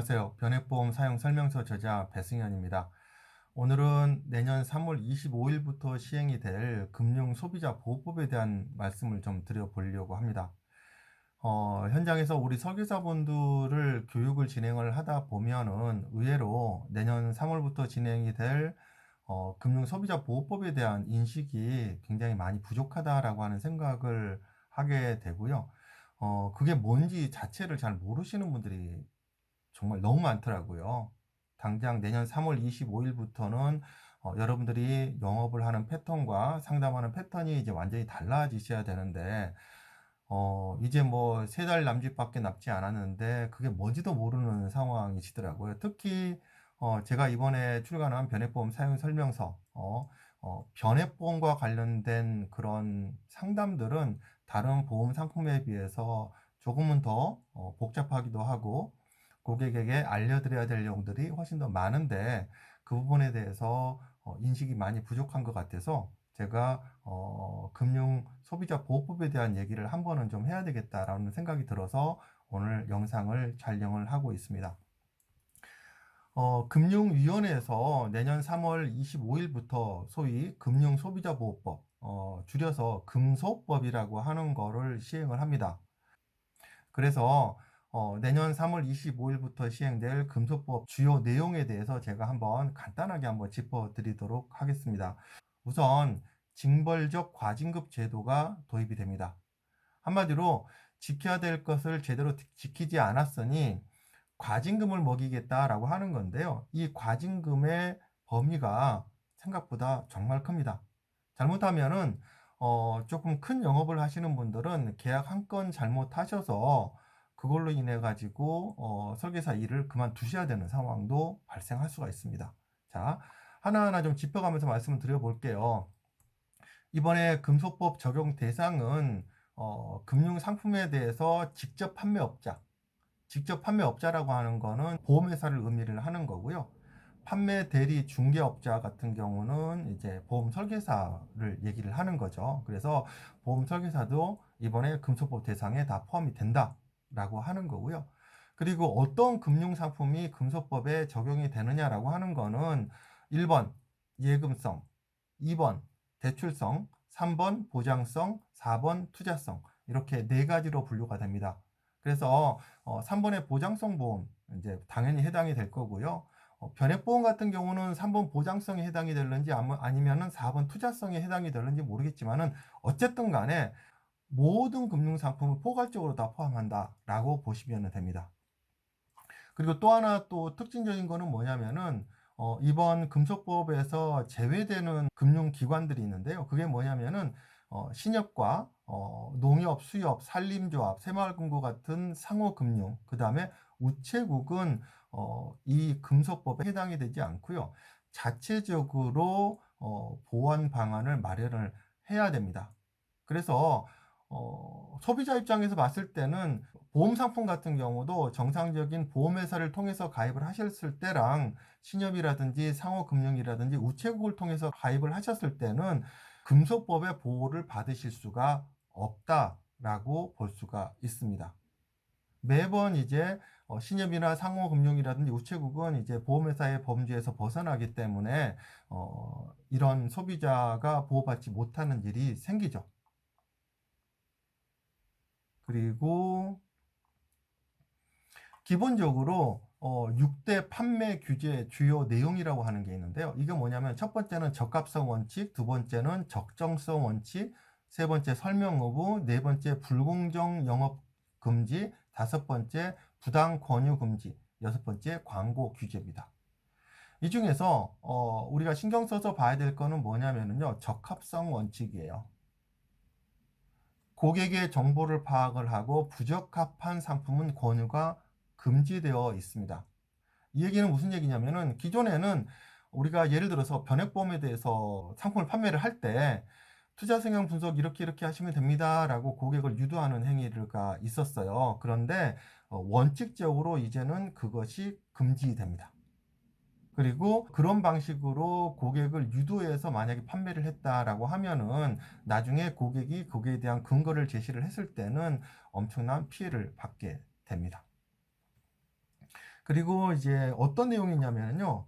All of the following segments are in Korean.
안녕하세요. 변액보험 사용 설명서 저자 배승현입니다. 오늘은 내년 3월 25일부터 시행이 될 금융소비자보호법에 대한 말씀을 좀 드려보려고 합니다. 현장에서 우리 설계사분들을 교육을 진행을 하다 보면은 의외로 내년 3월부터 진행이 될 금융소비자보호법에 대한 인식이 굉장히 많이 부족하다라고 하는 생각을 하게 되고요. 그게 뭔지 자체를 잘 모르시는 분들이 정말 너무 많더라고요. 당장 내년 3월 25일부터는 여러분들이 영업을 하는 패턴과 상담하는 패턴이 이제 완전히 달라지셔야 되는데, 이제 뭐 3달 남짓밖에 남지 않았는데, 그게 뭔지도 모르는 상황이시더라고요. 특히, 제가 이번에 출간한 변액보험 사용 설명서, 변액보험과 관련된 그런 상담들은 다른 보험 상품에 비해서 조금은 더 복잡하기도 하고, 고객에게 알려드려야 될 내용들이 훨씬 더 많은데 그 부분에 대해서 인식이 많이 부족한 것 같아서 제가 금융 소비자 보호법에 대한 얘기를 한 번은 좀 해야 되겠다라는 생각이 들어서 오늘 영상을 촬영을 하고 있습니다. 금융위원회에서 내년 3월 25일부터 소위 금융소비자보호법, 줄여서 금소법이라고 하는 거를 시행을 합니다. 그래서 내년 3월 25일부터 시행될 금소법 주요 내용에 대해서 제가 간단하게 한번 짚어드리도록 하겠습니다. 우선 징벌적 과징급 제도가 도입이 됩니다. 한마디로 지켜야 될 것을 제대로 지키지 않았으니 과징금을 먹이겠다라고 하는 건데요. 이 과징금의 범위가 생각보다 정말 큽니다. 잘못하면은 조금 큰 영업을 하시는 분들은 계약 한 건 잘못하셔서 그걸로 인해 가지고 설계사 일을 그만두셔야 되는 상황도 발생할 수가 있습니다. 자, 하나하나 좀 짚어가면서 말씀을 드려볼게요. 이번에 금소법 적용 대상은 금융 상품에 대해서 직접 판매업자라고 하는 거는 보험회사를 의미를 하는 거고요. 판매 대리 중개업자 같은 경우는 이제 보험 설계사를 얘기를 하는 거죠. 그래서 보험 설계사도 이번에 금소법 대상에 다 포함이 된다라고 하는 거고요. 그리고 어떤 금융 상품이 금소법에 적용이 되느냐라고 하는 거는 1번 예금성, 2번 대출성, 3번 보장성, 4번 투자성 이렇게 네 가지로 분류가 됩니다. 그래서 3번의 보장성 보험 이제 당연히 해당이 될 거고요. 변액보험 같은 경우는 3번 보장성에 해당이 될는지 아니면은 4번 투자성에 해당이 될는지 모르겠지만은 어쨌든 간에 모든 금융상품을 포괄적으로 다 포함한다라고 보시면 됩니다. 그리고 또 하나 또 특징적인 거는 뭐냐면은 이번 금소법에서 제외되는 금융기관들이 있는데요. 그게 뭐냐면은 신협과 농협, 수협, 산림조합, 새마을금고 같은 상호금융, 그 다음에 우체국은 이 금소법에 해당이 되지 않고요. 자체적으로 보완 방안을 마련을 해야 됩니다. 그래서 소비자 입장에서 봤을 때는 보험 상품 같은 경우도 정상적인 보험회사를 통해서 가입을 하셨을 때랑 신협이라든지 상호금융이라든지 우체국을 통해서 가입을 하셨을 때는 금소법의 보호를 받으실 수가 없다라고 볼 수가 있습니다. 매번 이제 신협이나 상호금융이라든지 우체국은 이제 보험회사의 범주에서 벗어나기 때문에 이런 소비자가 보호받지 못하는 일이 생기죠. 그리고 기본적으로 6대 판매 규제 주요 내용이라고 하는 게 있는데요. 이게 뭐냐면 첫 번째는 적합성 원칙, 두 번째는 적정성 원칙, 세 번째 설명 여부, 네 번째 불공정 영업 금지, 다섯 번째 부당 권유 금지, 여섯 번째 광고 규제입니다. 이 중에서 우리가 신경 써서 봐야 될 거는 뭐냐면요. 적합성 원칙이에요. 고객의 정보를 파악을 하고 부적합한 상품은 권유가 금지되어 있습니다. 이 얘기는 무슨 얘기냐면은 기존에는 우리가 예를 들어서 변액보험에 대해서 상품을 판매를 할 때 투자 성향 분석 이렇게 하시면 됩니다 라고 고객을 유도하는 행위가 있었어요. 그런데 원칙적으로 이제는 그것이 금지됩니다. 그리고 그런 방식으로 고객을 유도해서 만약에 판매를 했다라고 하면은 나중에 고객이 거기에 대한 근거를 제시를 했을 때는 엄청난 피해를 받게 됩니다. 그리고 이제 어떤 내용이냐면요.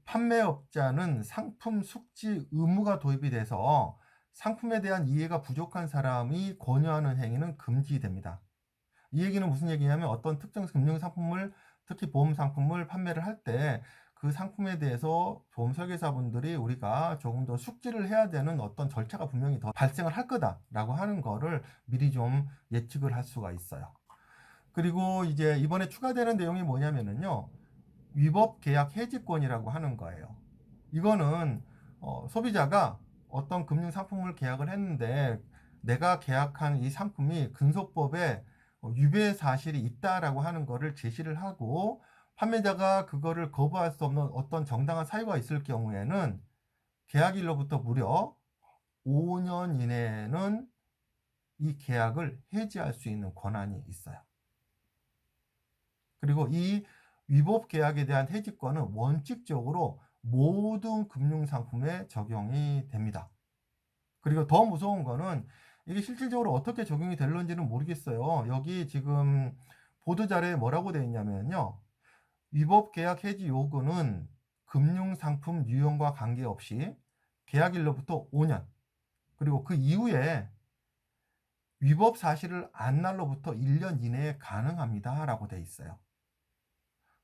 판매업자는 상품 숙지 의무가 도입이 돼서 상품에 대한 이해가 부족한 사람이 권유하는 행위는 금지됩니다. 이 얘기는 무슨 얘기냐면 어떤 특정 금융 상품을, 특히 보험 상품을 판매를 할 때 그 상품에 대해서 보험 설계사분들이 우리가 조금 더 숙지를 해야 되는 어떤 절차가 분명히 더 발생을 할 거다라고 하는 거를 미리 좀 예측을 할 수가 있어요. 그리고 이제 이번에 추가되는 내용이 뭐냐면은요. 위법 계약 해지권이라고 하는 거예요. 이거는 소비자가 어떤 금융 상품을 계약을 했는데 내가 계약한 이 상품이 근소법에 위배 사실이 있다라고 하는 거를 제시를 하고 판매자가 그거를 거부할 수 없는 어떤 정당한 사유가 있을 경우에는 계약일로부터 무려 5년 이내에는 이 계약을 해지할 수 있는 권한이 있어요. 그리고 이 위법 계약에 대한 해지권은 원칙적으로 모든 금융상품에 적용이 됩니다. 그리고 더 무서운 거는 이게 실질적으로 어떻게 적용이 될런지는 모르겠어요. 여기 지금 보도자료에 뭐라고 되어 있냐면요. 위법 계약 해지 요구는 금융상품 유형과 관계없이 계약일로부터 5년, 그리고 그 이후에 위법 사실을 안 날로부터 1년 이내에 가능합니다. 라고 되어 있어요.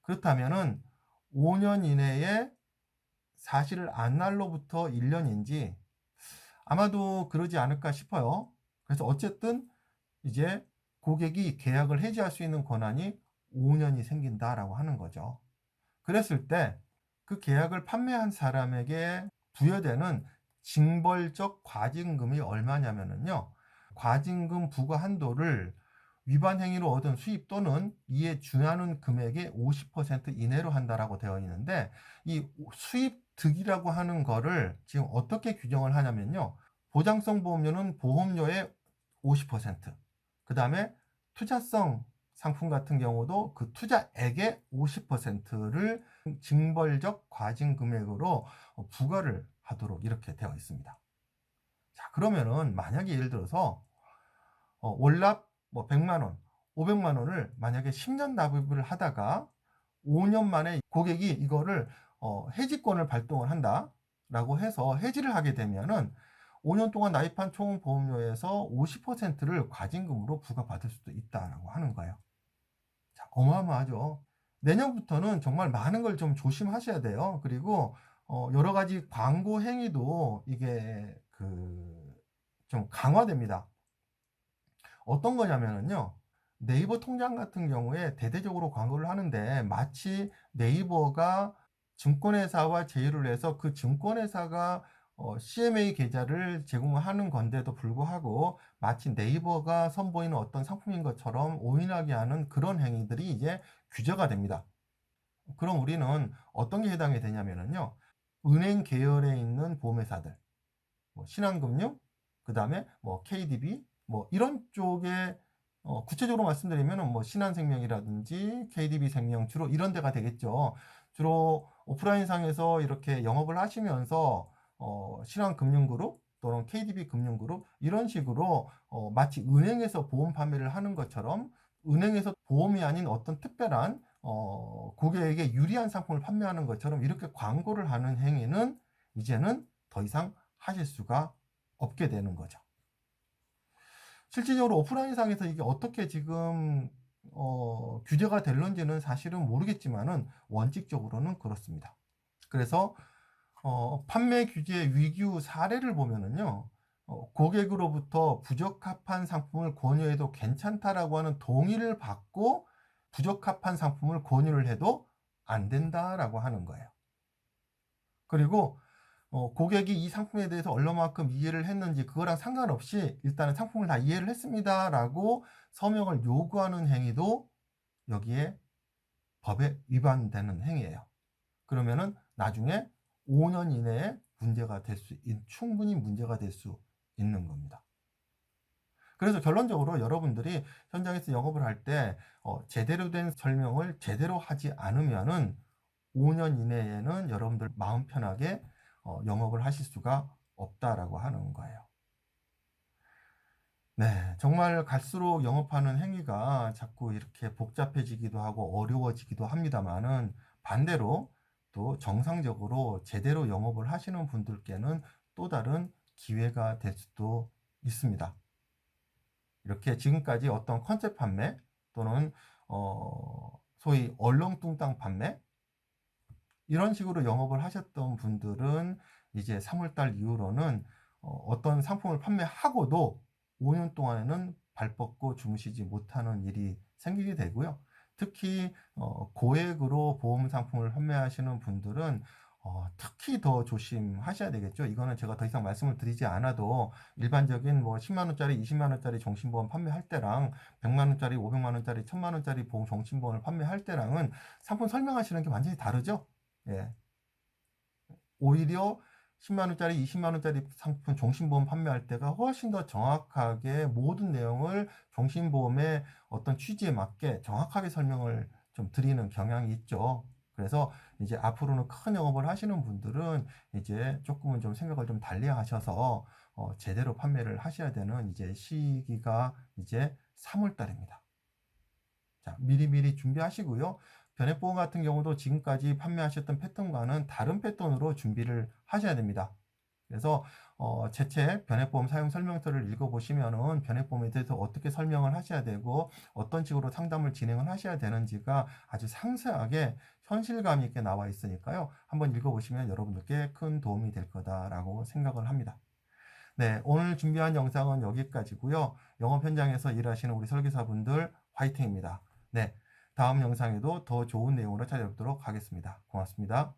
그렇다면은 5년 이내에 사실을 안 날로부터 1년인지 아마도 그러지 않을까 싶어요. 그래서 어쨌든 이제 고객이 계약을 해지할 수 있는 권한이 5년이 생긴다라고 하는 거죠. 그랬을 때 그 계약을 판매한 사람에게 부여되는 징벌적 과징금이 얼마냐면요. 과징금 부과 한도를 위반 행위로 얻은 수입 또는 이에 준하는 금액의 50% 이내로 한다라고 되어 있는데 이 수입 득이라고 하는 거를 지금 어떻게 규정을 하냐면요. 보장성 보험료는 보험료의 50%, 그 다음에 투자성 상품 같은 경우도 그 투자액의 50%를 징벌적 과징 금액으로 부과를 하도록 이렇게 되어 있습니다. 자, 그러면은 만약에 예를 들어서 월납 뭐 100만 원, 500만 원을 만약에 10년 납입을 하다가 5년 만에 고객이 이거를 해지권을 발동을 한다라고 해서 해지를 하게 되면은 5년 동안 납입한 총 보험료에서 50%를 과징금으로 부과받을 수도 있다라고 하는 거예요. 자, 어마어마하죠. 내년부터는 정말 많은 걸 좀 조심하셔야 돼요. 그리고 여러 가지 광고 행위도 이게 좀 강화됩니다. 어떤 거냐면요. 네이버 통장 같은 경우에 대대적으로 광고를 하는데 마치 네이버가 증권회사와 제휴를 해서 그 증권회사가 CMA 계좌를 제공하는 건데도 불구하고 마치 네이버가 선보이는 어떤 상품인 것처럼 오인하게 하는 그런 행위들이 이제 규제가 됩니다. 그럼 우리는 어떤 게 해당이 되냐면요. 은행 계열에 있는 보험회사들, 뭐 신한금융, 그 다음에 뭐 KDB, 뭐 이런 쪽에 구체적으로 말씀드리면 뭐 신한생명이라든지 KDB생명 주로 이런 데가 되겠죠. 주로 오프라인 상에서 이렇게 영업을 하시면서 신한금융그룹 또는 KDB금융그룹 이런 식으로 마치 은행에서 보험 판매를 하는 것처럼 은행에서 보험이 아닌 어떤 특별한 고객에게 유리한 상품을 판매하는 것처럼 이렇게 광고를 하는 행위는 이제는 더 이상 하실 수가 없게 되는 거죠. 실질적으로 오프라인상에서 이게 어떻게 지금 규제가 될런지는 사실은 모르겠지만은 원칙적으로는 그렇습니다. 그래서 판매 규제 위규 사례를 보면은요, 고객으로부터 부적합한 상품을 권유해도 괜찮다라고 하는 동의를 받고 부적합한 상품을 권유를 해도 안 된다라고 하는 거예요. 그리고 고객이 이 상품에 대해서 얼마만큼 이해를 했는지 그거랑 상관없이 일단은 상품을 다 이해를 했습니다라고 서명을 요구하는 행위도 여기에 법에 위반되는 행위예요. 그러면은 나중에 5년 이내에 충분히 문제가 될 수 있는 겁니다. 그래서 결론적으로 여러분들이 현장에서 영업을 할 때 제대로 된 설명을 제대로 하지 않으면은 5년 이내에는 여러분들 마음 편하게 영업을 하실 수가 없다라고 하는 거예요. 네, 정말 갈수록 영업하는 행위가 자꾸 이렇게 복잡해지기도 하고 어려워지기도 합니다만은 반대로 또 정상적으로 제대로 영업을 하시는 분들께는 또 다른 기회가 될 수도 있습니다. 이렇게 지금까지 어떤 컨셉 판매 또는 소위 얼렁뚱땅 판매 이런 식으로 영업을 하셨던 분들은 이제 3월달 이후로는 어떤 상품을 판매하고도 5년 동안에는 발 뻗고 주무시지 못하는 일이 생기게 되고요. 특히 고액으로 보험 상품을 판매하시는 분들은 특히 더 조심하셔야 되겠죠. 이거는 제가 더 이상 말씀을 드리지 않아도 일반적인 뭐 10만 원짜리, 20만 원짜리 종신보험 판매할 때랑 100만 원짜리, 500만 원짜리, 1000만 원짜리 보험 종신보험을 판매할 때랑은 상품 설명하시는 게 완전히 다르죠. 예. 오히려 10만 원짜리, 20만 원짜리 상품 종신보험 판매할 때가 훨씬 더 정확하게 모든 내용을 종신보험의 어떤 취지에 맞게 정확하게 설명을 좀 드리는 경향이 있죠. 그래서 이제 앞으로는 큰 영업을 하시는 분들은 이제 조금은 좀 생각을 좀 달리 하셔서 제대로 판매를 하셔야 되는 이제 시기가 이제 3월 달입니다. 자, 미리미리 준비하시고요. 변액보험 같은 경우도 지금까지 판매하셨던 패턴과는 다른 패턴으로 준비를 하셔야 됩니다. 그래서 제 책 변액보험 사용 설명서를 읽어보시면은 변액보험에 대해서 어떻게 설명을 하셔야 되고 어떤 식으로 상담을 진행을 하셔야 되는지가 아주 상세하게 현실감 있게 나와 있으니까요. 한번 읽어보시면 여러분들께 큰 도움이 될 거다라고 생각을 합니다. 네, 오늘 준비한 영상은 여기까지고요. 영업 현장에서 일하시는 우리 설계사분들 화이팅입니다. 네, 다음 영상에도 더 좋은 내용으로 찾아뵙도록 하겠습니다. 고맙습니다.